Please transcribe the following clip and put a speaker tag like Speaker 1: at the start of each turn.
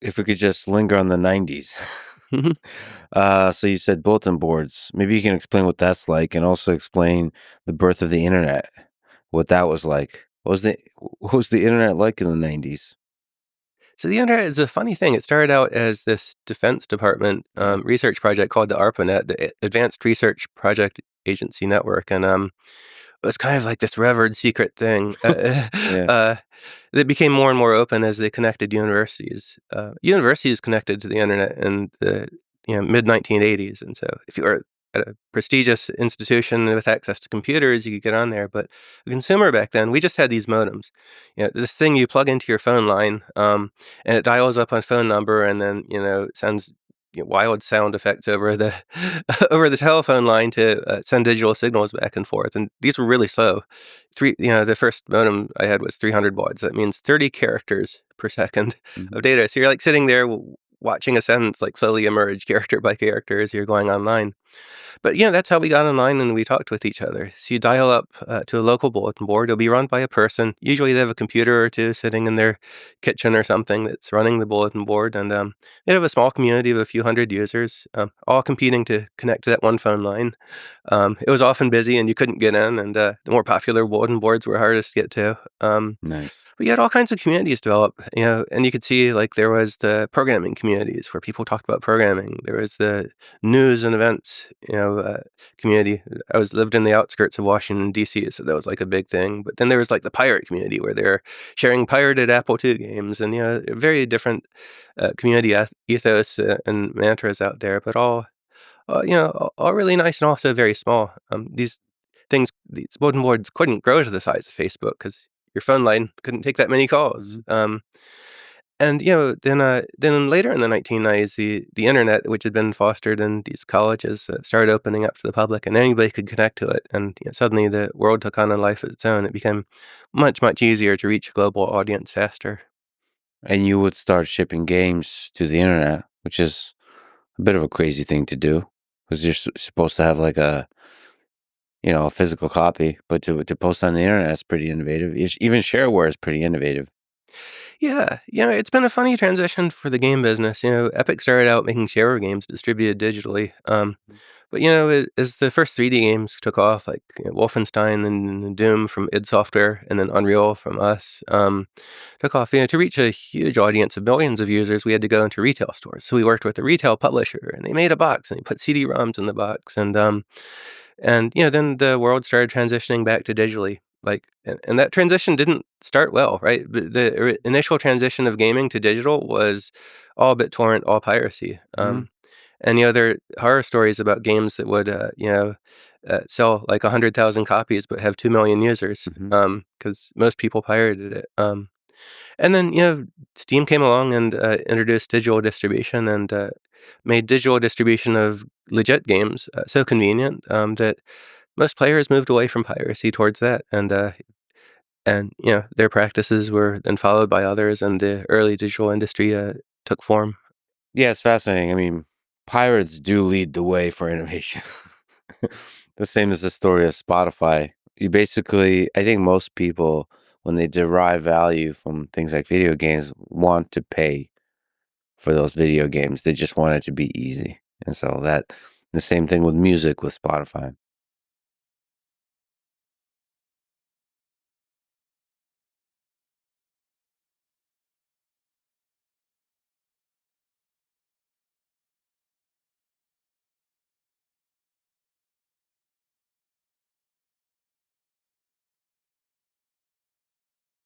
Speaker 1: if we could just linger on the 90s. So you said bulletin boards. Maybe you can explain what that's like and also explain the birth of the internet, what that was like. What was the internet like in the 90s?
Speaker 2: So the internet is a funny thing. It started out as this Defense Department research project called the ARPANET, the Advanced Research Project Agency Network, and it was kind of like this revered secret thing.
Speaker 1: Yeah.
Speaker 2: That became more and more open as they connected universities. Universities connected to the internet in the mid 1980s, and so if you were at a prestigious institution with access to computers, you could get on there. But a consumer back then, we just had these modems. This thing you plug into your phone line, and it dials up on a phone number, and then it sends wild sound effects over the over the telephone line to send digital signals back and forth. And these were really slow. The first modem I had was 300 baud. That means 30 characters per second
Speaker 1: Mhm.
Speaker 2: of data. So you're like sitting there watching a sentence like slowly emerge character by character as you're going online. But yeah, that's how we got online and we talked with each other. So you dial up to a local bulletin board. It'll be run by a person. Usually they have a computer or two sitting in their kitchen or something that's running the bulletin board. And they have a small community of a few hundred users, all competing to connect to that one phone line. It was often busy and you couldn't get in. And the more popular bulletin boards were hardest to get to.
Speaker 1: Nice.
Speaker 2: But you had all kinds of communities develop, and you could see like there was the programming communities where people talked about programming. There was the news and events, community. Lived in the outskirts of Washington D.C., so that was like a big thing. But then there was like the pirate community where they're sharing pirated Apple II games, and very different community ethos and mantras out there, but all really nice and also very small. These bulletin boards couldn't grow to the size of Facebook because your phone line couldn't take that many calls.
Speaker 1: Mhm.
Speaker 2: And then later in the 1990s, the internet, which had been fostered in these colleges, started opening up to the public, and anybody could connect to it. And suddenly, the world took on a life of its own. It became much easier to reach a global audience faster.
Speaker 1: And you would start shipping games to the internet, which is a bit of a crazy thing to do because you're supposed to have like a physical copy, but to post on the internet is pretty innovative. Even shareware is pretty innovative.
Speaker 2: Yeah, it's been a funny transition for the game business. Epic started out making shareware games distributed digitally. But as the first 3D games took off, like Wolfenstein and Doom from id Software, and then Unreal from us, took off. To reach a huge audience of millions of users, we had to go into retail stores. So we worked with a retail publisher, and they made a box, and they put CD-ROMs in the box, and then the world started transitioning back to digitally. And that transition didn't start well, right? The initial transition of gaming to digital was all BitTorrent, all piracy.
Speaker 1: Mhm.
Speaker 2: And there are horror stories about games that would sell like 100,000 copies but have 2 million users
Speaker 1: Mhm.
Speaker 2: because most people pirated it. And then Steam came along and introduced digital distribution and made digital distribution of legit games so convenient that most players moved away from piracy towards that, and their practices were then followed by others, and the early digital industry took form.
Speaker 1: Yeah, it's fascinating. I mean, pirates do lead the way for innovation. The same as the story of Spotify. I think most people, when they derive value from things like video games, want to pay for those video games. They just want it to be easy. And so the same thing with music with Spotify.